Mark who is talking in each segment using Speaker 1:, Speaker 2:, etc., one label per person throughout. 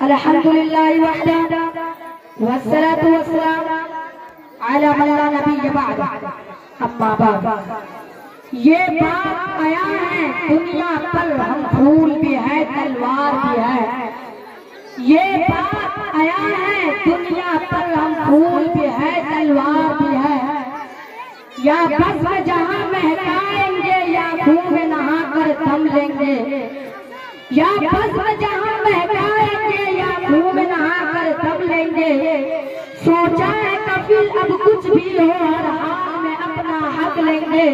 Speaker 1: الحمدللہ وحدہ والصلاة والسلام علی من لا نبی بعد اما بعد۔ یہ بات آیا ہے دنیا پر ہم پھول بھی ہے تلوار بھی ہے، یہ بات آیا ہے دنیا پر ہم پھول بھی ہے تلوار بھی ہے، یا بس جہاں مہکائیں گے یا خون میں نہا کر دم لیں گے، یا بس جہاں مہکائیں گے یا خون میں نہا کر دم لیں گے، سوچا ہے کفیل اب کچھ بھی ہو ہر حال میں اپنا حق لیں گے،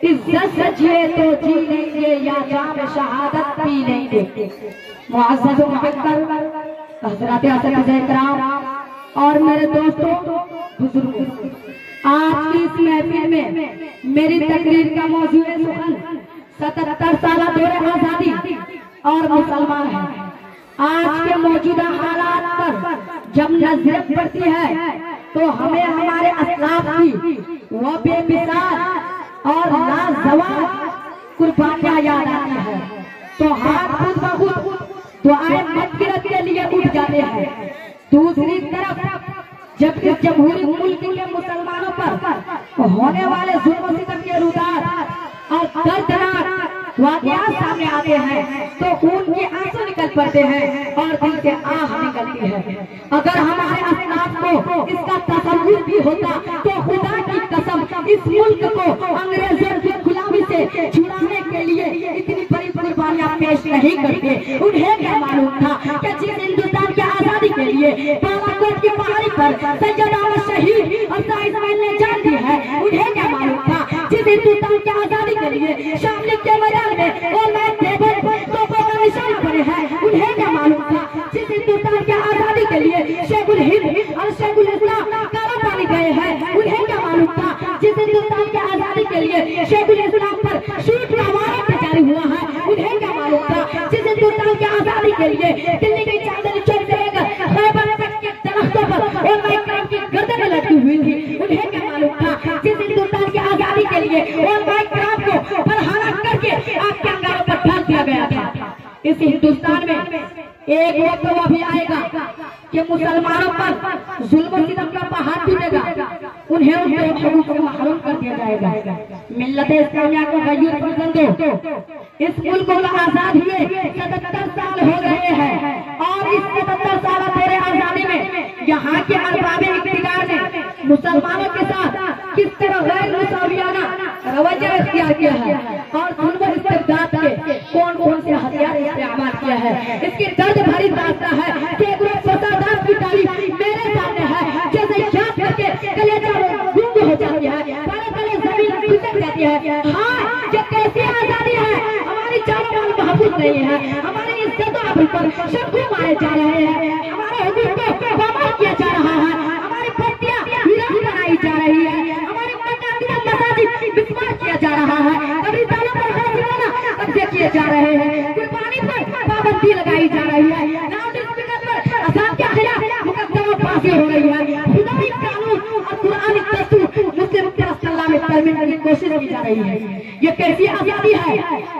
Speaker 1: عزت سچیے تو جی لیں گے یا جام شہادت پی لیں گے۔ معزز و محترم حضرات اساتذہ کرام اور میرے دوستوں بزرگوں، آج کی اس محفل میں میری تقریر کا موضوع سخن 77 سالہ دور آزادی اور مسلمان ہے۔ آج کے موجودہ حالات پر جب نظر پڑتی ہے تو ہمیں ہمارے اسلاف کی وہ بے مثال اور لازوال قربانیاں یاد آتی ہے، تو ہاتھ خود بخود دعائیں مغفرت کے لیے اٹھ جاتے ہیں۔ دوسری طرف جب اس جمہوری ملک کے مسلمانوں پر ہونے والے ظلم و ستم کے رودات اور دردناک واقعات سامنے آتے ہیں تو خون کے آنسو نکل پڑتے ہیں اور دل سے آہ نکلتی ہے۔ اگر ہمارے اسلاف کو اس کا تصور بھی ہوتا تو خدا کی قسم اس ملک کو انگریزوں کی غلامی سے چھڑانے کے لیے اتنی بڑی قربانیاں پیش نہیں کرتے۔ انہیں کیا معلوم تھا کہ جس ہندوستان کی آزادی کے لیے بالاکوٹ کی پہاڑی پر سید احمد شہید اور شاہ اسماعیل نے جان دی ہے، انہیں کیا معلوم تھا جس ہندوستان کی آزادی کے لیے شاملی کے میدان میں اور میں دیبر توپوں کا نشانہ بنے ہیں، انہیں کیا معلوم تھا جس ہندوستان کی آزادی کے لیے شیخ الہند اور شیخ الاسلام کارا پانی گئے ہیں، انہیں کیا معلوم تھا جس ہندوستان کی آزادی کے لیے شیخ الاسلام پر شوٹ کا وارنٹ جاری ہوا ہے، انہیں کیا معلوم تھا جس ہندوستان کی آزادی کے لیے دلی کی چاندنی چوک سے لے کر خیبر تک کے درختوں پر اور مائکرام کی گردنیں لٹکی ہوئی تھی، انہیں کیا معلوم تھا جس ہندوستان کی آزادی کے لیے اور مائکرام کو برہنہ کر کے آگ کے انگاروں پر ڈال دیا گیا تھا۔ اس ہندوستان میں ایک وقت وہ بھی آئے گا کہ مسلمانوں پر ظلم و ستم کا پہاڑ ٹوٹے گا، انہیں ان کے حقوق کو محروم کر دیا جائے گا۔ ملت اسلامیہ کو غیر پسندوں، اس ملک کو آزاد ہوئے 77 سال ہو رہے ہیں اور اس 77 سالہ دور آزادی میں یہاں کے ارباب اقتدار نے مسلمانوں کے ساتھ کس طرح غیر مساویانہ رویہ اختیار کیا ہے اور ظلم و استبداد کے کون کون سے ہتھیار استعمال کیا ہے، اس کی درد بھری داستان ہے کہ ایک روز فسادات کی تاریخ میرے سامنے ہے، جیسے یاد کر کے کلیجہ گنگ ہو جاتی ہے، پڑے پڑے زمین پھسک جاتی ہے۔ ہاں یہ کیسی آزادی ہے، ہماری جان مال محفوظ نہیں ہے، ہماری عزت و آبرو پر شبو مارے جا رہے ہیں، ہمارے حقوق کو پامال کیا جا رہا ہے، ہماری بستیاں ویران بنائی جا رہی ہے، ہماری مساجد بسمار کیا جا رہا ہے، کبھی دالوں پر غازیانہ قبضے کیے جا رہے ہیں، قربانی پر پابندی لگائی جا رہی ہے، لاؤڈ اسپیکر پر اذان کے خلاف مقدمہ پاسی ہو رہی ہے، خدائی قانون اور قرآنی دستور مسلم رسول اللہ میں ترمیم کی کوشش کی جا رہی ہے۔ یہ کیسی آزادی ہے،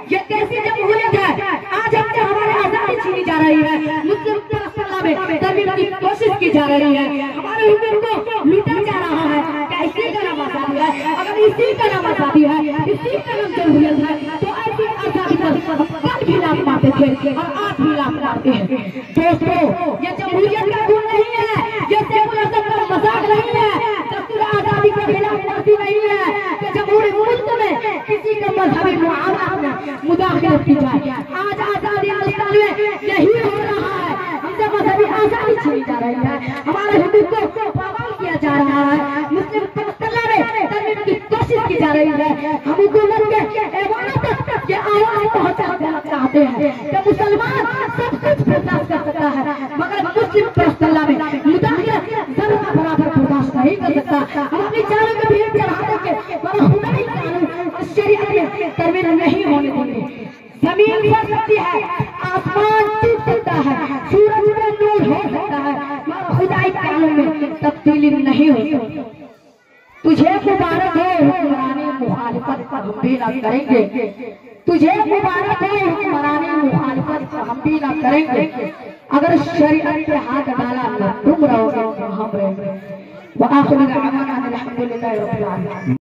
Speaker 1: یہ کیسی جمہوریت ہے، آج ہم سے ہمارے آزادی چھینی جا رہی ہے، مسلم رسول اللہ میں ترمیم کی کوشش کی جا رہی ہے، ہمارے حقوق کو لوٹا جا رہا ہے۔ کیا اسی کا نام آزادی ہے؟ اگر اسی کا نام آزادی ہے، اسی کا نام جمہوریت ہے تو ایسی آزادی پر کل بھی لاکھ مارتے تھے اور آج بھی لاکھ مارتے ہیں۔ دوستو یہ جمہوریت کا خون نہیں ہے، یہ سیکولرزم کا مذاق نہیں ہے، دستور آزادی کے خلاف ورزی نہیں ہے کہ جمہوری ملک میں کسی کا مذہبی معاملات میں مداخلت کی جائے۔ آج آزادی ہندوستان میں یہی ہو رہا ہے، ہم سے مذہبی آزادی چھینی جا رہی ہے، ہمارے حقوق کو پامال کیا جا رہا ہے، مسلم پرستانہ میں ترمیم کی کوشش کی جا رہی ہے۔ ہم حکومت کے ایوانوں تک یہ آواز پہنچا دینا چاہتے ہیں کہ مسلمان سب کچھ برداشت کر سکتا ہے مگر مسلم پرستانہ میں مداخلت ذرہ برابر برداشت نہیں کر سکتا۔ ہم اپنی جانوں کو بھی چڑھا دیں گے اور خدائی قانون اور شریعت میں ترمیم نہیں ہونے دیں گے۔ زمین گر سکتی ہے، آسمان ٹوٹ سکتا ہے، سورج میں نور ہو سکتا ہے مگر خدائی قانون میں تبدیلی نہیں ہو سکتی۔ تجھے مبارک ہو حکمرانی مخالفت پر ہم بھی نہ کریں گے، تجھے مبارک ہو حکمرانی مخالفت ہم بھی نہ کریں گے، اگر شریعت پہ ہاتھ ڈالا نہ تم رہو گے ہم رہیں گے۔ وآخر دعوانا الحمدللہ رب العالمین۔